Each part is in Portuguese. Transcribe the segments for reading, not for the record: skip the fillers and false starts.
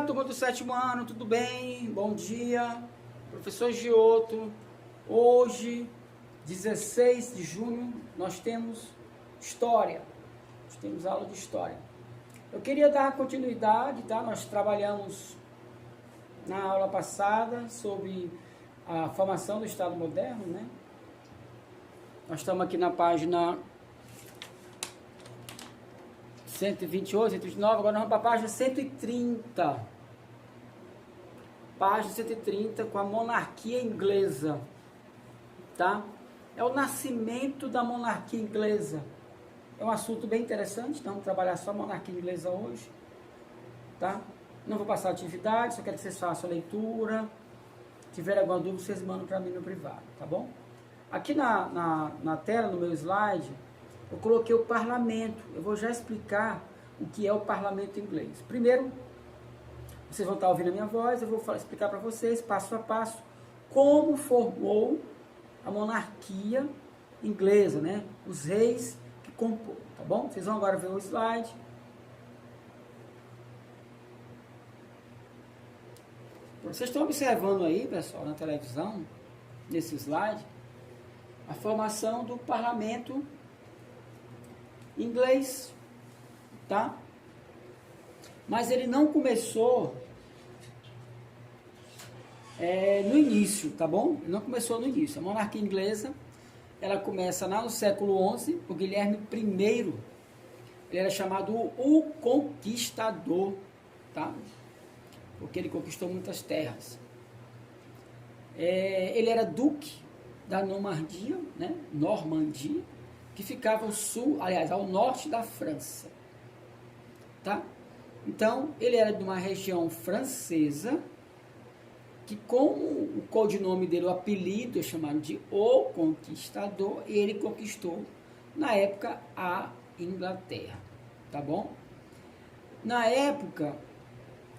Olá, turma do sétimo ano, tudo bem? Bom dia, professor Giotto. Hoje, 16 de junho, nós temos História. Nós temos aula de História. Eu queria dar continuidade, tá? Nós trabalhamos na aula passada sobre a formação do Estado moderno, né? Nós estamos aqui na página 128, 129, agora nós vamos para a página 130. Página 130 com a monarquia inglesa, tá? É o nascimento da monarquia inglesa. É um assunto bem interessante, então vamos trabalhar só a monarquia inglesa hoje, tá? Não vou passar atividade, só quero que vocês façam a leitura. Se tiver alguma dúvida, vocês mandam para mim no privado, tá bom? Aqui na tela, no meu slide, eu coloquei o parlamento. Eu vou já explicar o que é o parlamento inglês. Primeiro, vocês vão estar ouvindo a minha voz, eu vou explicar para vocês, passo a passo, como formou a monarquia inglesa, né? Os reis que compõem, tá bom? Vocês vão agora ver o slide. Vocês estão observando aí, pessoal, na televisão, nesse slide, a formação do parlamento inglês, tá? Mas ele não começou no início, tá bom? Ele não começou no início. A monarquia inglesa, ela começa lá no século XI, o Guilherme I, ele era chamado o Conquistador, tá? Porque ele conquistou muitas terras. Ele era duque da Normandia, né? Normandia, que ficava ao sul, aliás, ao norte da França, tá? Então, ele era de uma região francesa, que como o codinome dele, o apelido é chamado de O Conquistador, ele conquistou, na época, a Inglaterra, tá bom? Na época,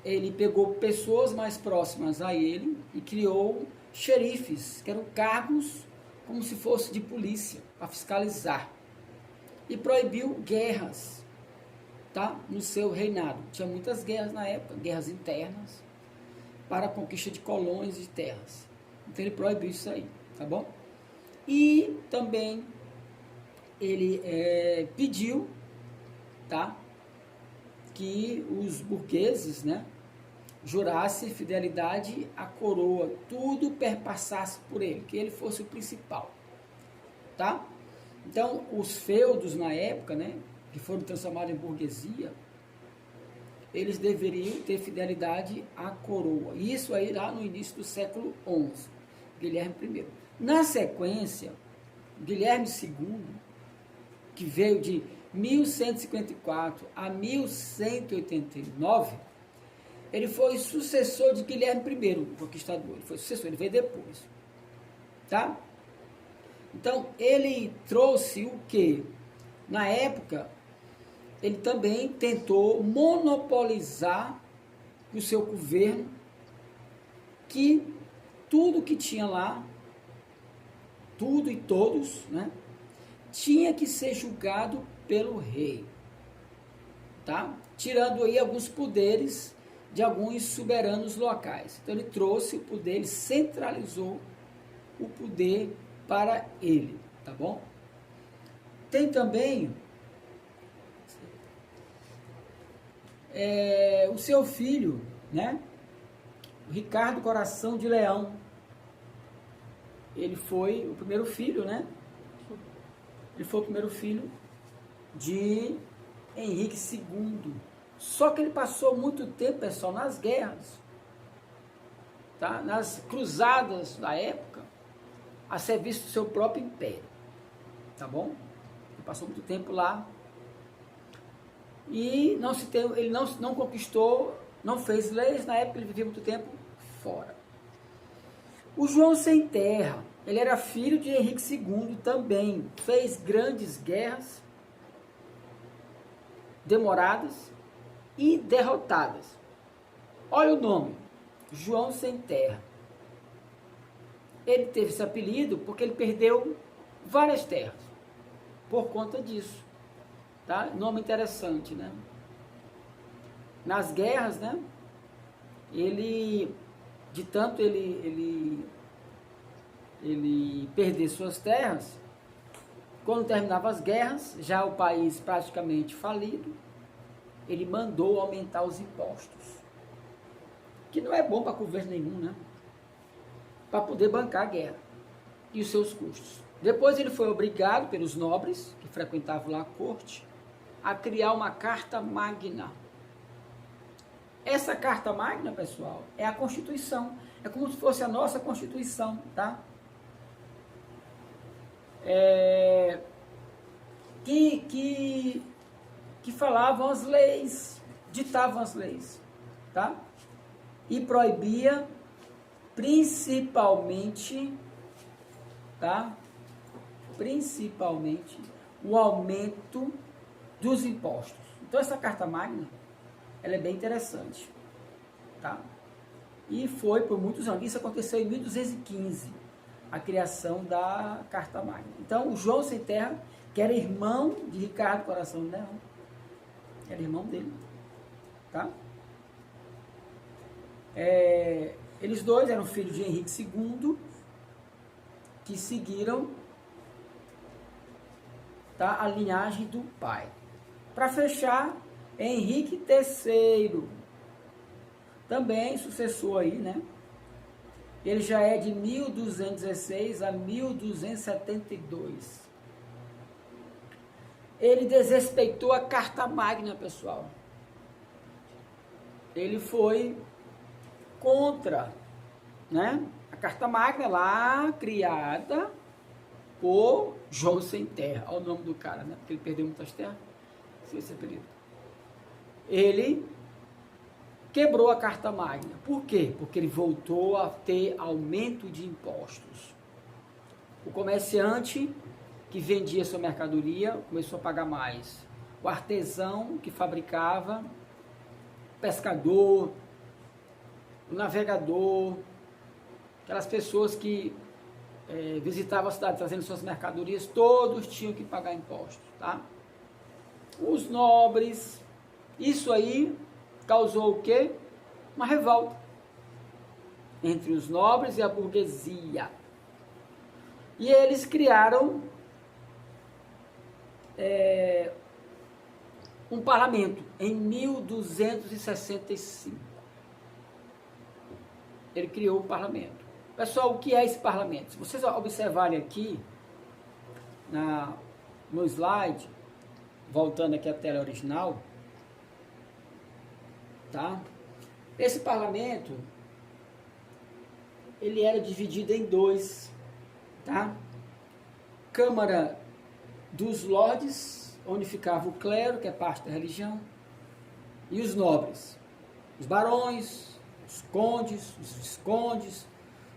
ele pegou pessoas mais próximas a ele e criou xerifes, que eram cargos como se fosse de polícia, para fiscalizar. E proibiu guerras, tá? No seu reinado. Tinha muitas guerras na época, guerras internas, para a conquista de colônias e terras. Então ele proibiu isso aí, tá bom? E também ele pediu, tá? Que os burgueses, né? Jurassem fidelidade à coroa, tudo perpassasse por ele, que ele fosse o principal, tá? Então, os feudos na época, né, que foram transformados em burguesia, eles deveriam ter fidelidade à coroa. Isso aí lá no início do século XI, Guilherme I. Na sequência, Guilherme II, que veio de 1154 a 1189, ele foi sucessor de Guilherme I, o conquistador. Ele foi sucessor, ele veio depois, tá? Então, ele trouxe o quê? Na época, ele também tentou monopolizar o seu governo, que tudo que tinha lá, tudo e todos, né, tinha que ser julgado pelo rei, tá? Tirando aí alguns poderes de alguns soberanos locais. Então ele trouxe o poder, ele centralizou o poder para ele, tá bom? Tem também o seu filho, né? O Ricardo Coração de Leão. Ele foi o primeiro filho, né? Ele foi o primeiro filho de Henrique II. Só que ele passou muito tempo, pessoal, nas guerras, tá? Nas cruzadas da época, a serviço do seu próprio império, tá bom? Ele passou muito tempo lá e ele não conquistou, não fez leis, na época ele vivia muito tempo fora. O João Sem Terra, ele era filho de Henrique II também, fez grandes guerras, demoradas e derrotadas. Olha o nome, João Sem Terra. Ele teve esse apelido porque ele perdeu várias terras por conta disso, tá? Nome interessante, né? Nas guerras, né? ele, de tanto ele perder suas terras, quando terminavam as guerras, já o país praticamente falido, ele mandou aumentar os impostos, que não é bom para governo nenhum, né? Para poder bancar a guerra e os seus custos. Depois ele foi obrigado pelos nobres, que frequentavam lá a corte, a criar uma Carta Magna. Essa Carta Magna, pessoal, é a Constituição. É como se fosse a nossa Constituição, tá? Que falavam as leis, ditavam as leis, tá? E proibia principalmente, tá? Principalmente o aumento dos impostos. Então essa Carta Magna, ela é bem interessante, tá? E foi por muitos anos. Isso aconteceu em 1215, a criação da Carta Magna. Então o João Sem Terra, que era irmão de Ricardo Coração de Leão, era irmão dele, tá? Eles dois eram filhos de Henrique II, que seguiram, tá, a linhagem do pai. Para fechar, Henrique III, também sucessor aí, né? Ele já é de 1216 a 1272. Ele desrespeitou a Carta Magna, pessoal. Ele foi contra, né, a Carta Magna lá criada por João Sem Terra. Olha o nome do cara, né? Porque ele perdeu muitas terras. Esse período. Ele quebrou a Carta Magna. Por quê? Porque ele voltou a ter aumento de impostos. O comerciante que vendia sua mercadoria começou a pagar mais. O artesão que fabricava, o pescador, o navegador, aquelas pessoas que visitavam a cidade trazendo suas mercadorias, todos tinham que pagar impostos, tá? Os nobres, isso aí causou o quê? Uma revolta entre os nobres e a burguesia. E eles criaram um parlamento em 1265. Ele criou o parlamento. Pessoal, o que é esse parlamento? Se vocês observarem aqui no slide, voltando aqui à tela original, tá? Esse parlamento, ele era dividido em dois, tá? Câmara dos lordes, onde ficava o clero, que é parte da religião, e os nobres, os barões, os condes, os viscondes,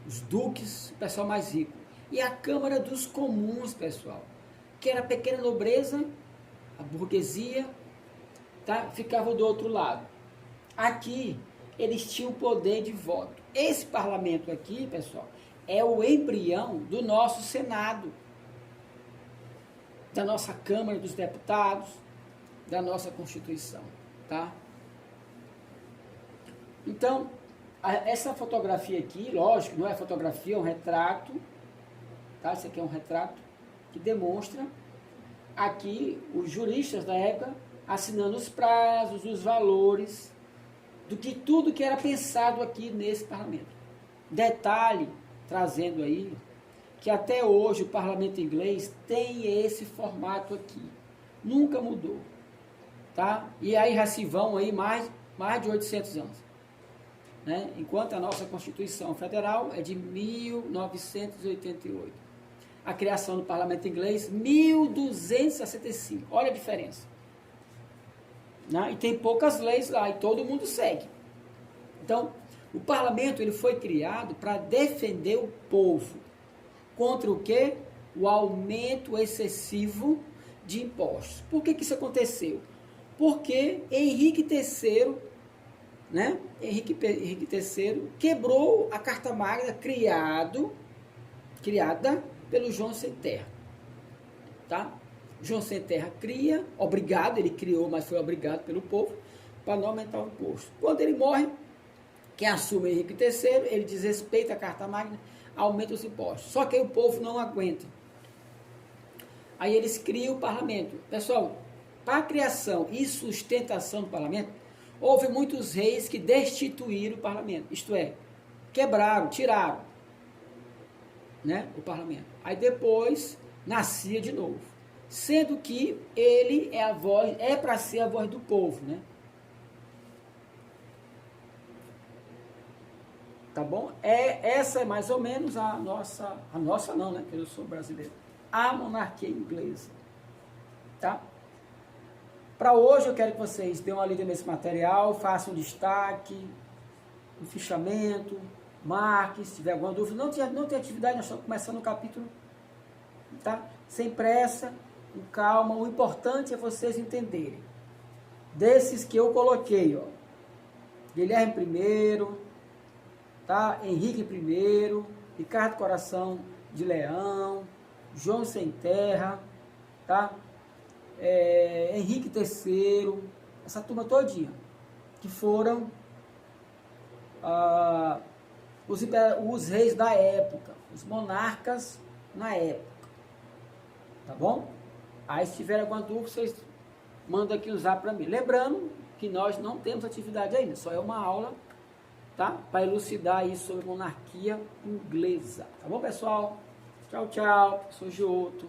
os duques, o pessoal mais rico. E a Câmara dos Comuns, pessoal, que era a pequena nobreza, a burguesia, tá? Ficava do outro lado. Aqui, eles tinham o poder de voto. Esse parlamento aqui, pessoal, é o embrião do nosso Senado, da nossa Câmara dos Deputados, da nossa Constituição, tá? Então, essa fotografia aqui, lógico, não é fotografia, é um retrato, tá? Esse aqui é um retrato que demonstra aqui os juristas da época assinando os prazos, os valores, do que tudo que era pensado aqui nesse parlamento. Detalhe, trazendo aí, que até hoje o parlamento inglês tem esse formato aqui. Nunca mudou, tá? E aí já se vão aí mais de 800 anos. Né? Enquanto a nossa Constituição Federal é de 1988. A criação do parlamento inglês, 1265. Olha a diferença. Né? E tem poucas leis lá e todo mundo segue. Então, o parlamento ele foi criado para defender o povo. Contra o quê? O aumento excessivo de impostos. Por que isso aconteceu? Porque Henrique III, né? Henrique III quebrou a Carta Magna criada pelo João Sem Terra. Tá? João Sem Terra cria, obrigado, ele criou, mas foi obrigado pelo povo, para não aumentar o imposto. Quando ele morre, quem assume é Henrique III, ele desrespeita a Carta Magna, aumenta os impostos. Só que aí o povo não aguenta. Aí eles criam o parlamento. Pessoal, para a criação e sustentação do parlamento, houve muitos reis que destituíram o parlamento. Isto é, quebraram, tiraram, né, o parlamento. Aí depois nascia de novo. Sendo que ele é a voz, é para ser a voz do povo, né? Tá bom? Essa é mais ou menos a nossa não, né? Porque eu sou brasileiro. A monarquia inglesa. Tá? Para hoje eu quero que vocês dêem uma lida nesse material, façam um destaque, um fichamento, marque, se tiver alguma dúvida. Não tem atividade, nós estamos começando o capítulo. Tá? Sem pressa, com calma. O importante é vocês entenderem. Desses que eu coloquei, ó. Guilherme I, tá? Henrique I, Ricardo Coração de Leão, João Sem Terra, tá? Henrique III, essa turma todinha, que foram os reis da época, os monarcas na época, tá bom? Aí se tiver alguma dúvida, vocês mandam aqui usar para mim. Lembrando que nós não temos atividade ainda, só é uma aula, tá? Para elucidar isso sobre monarquia inglesa. Tá bom, pessoal? Tchau, tchau. Sou Giotto.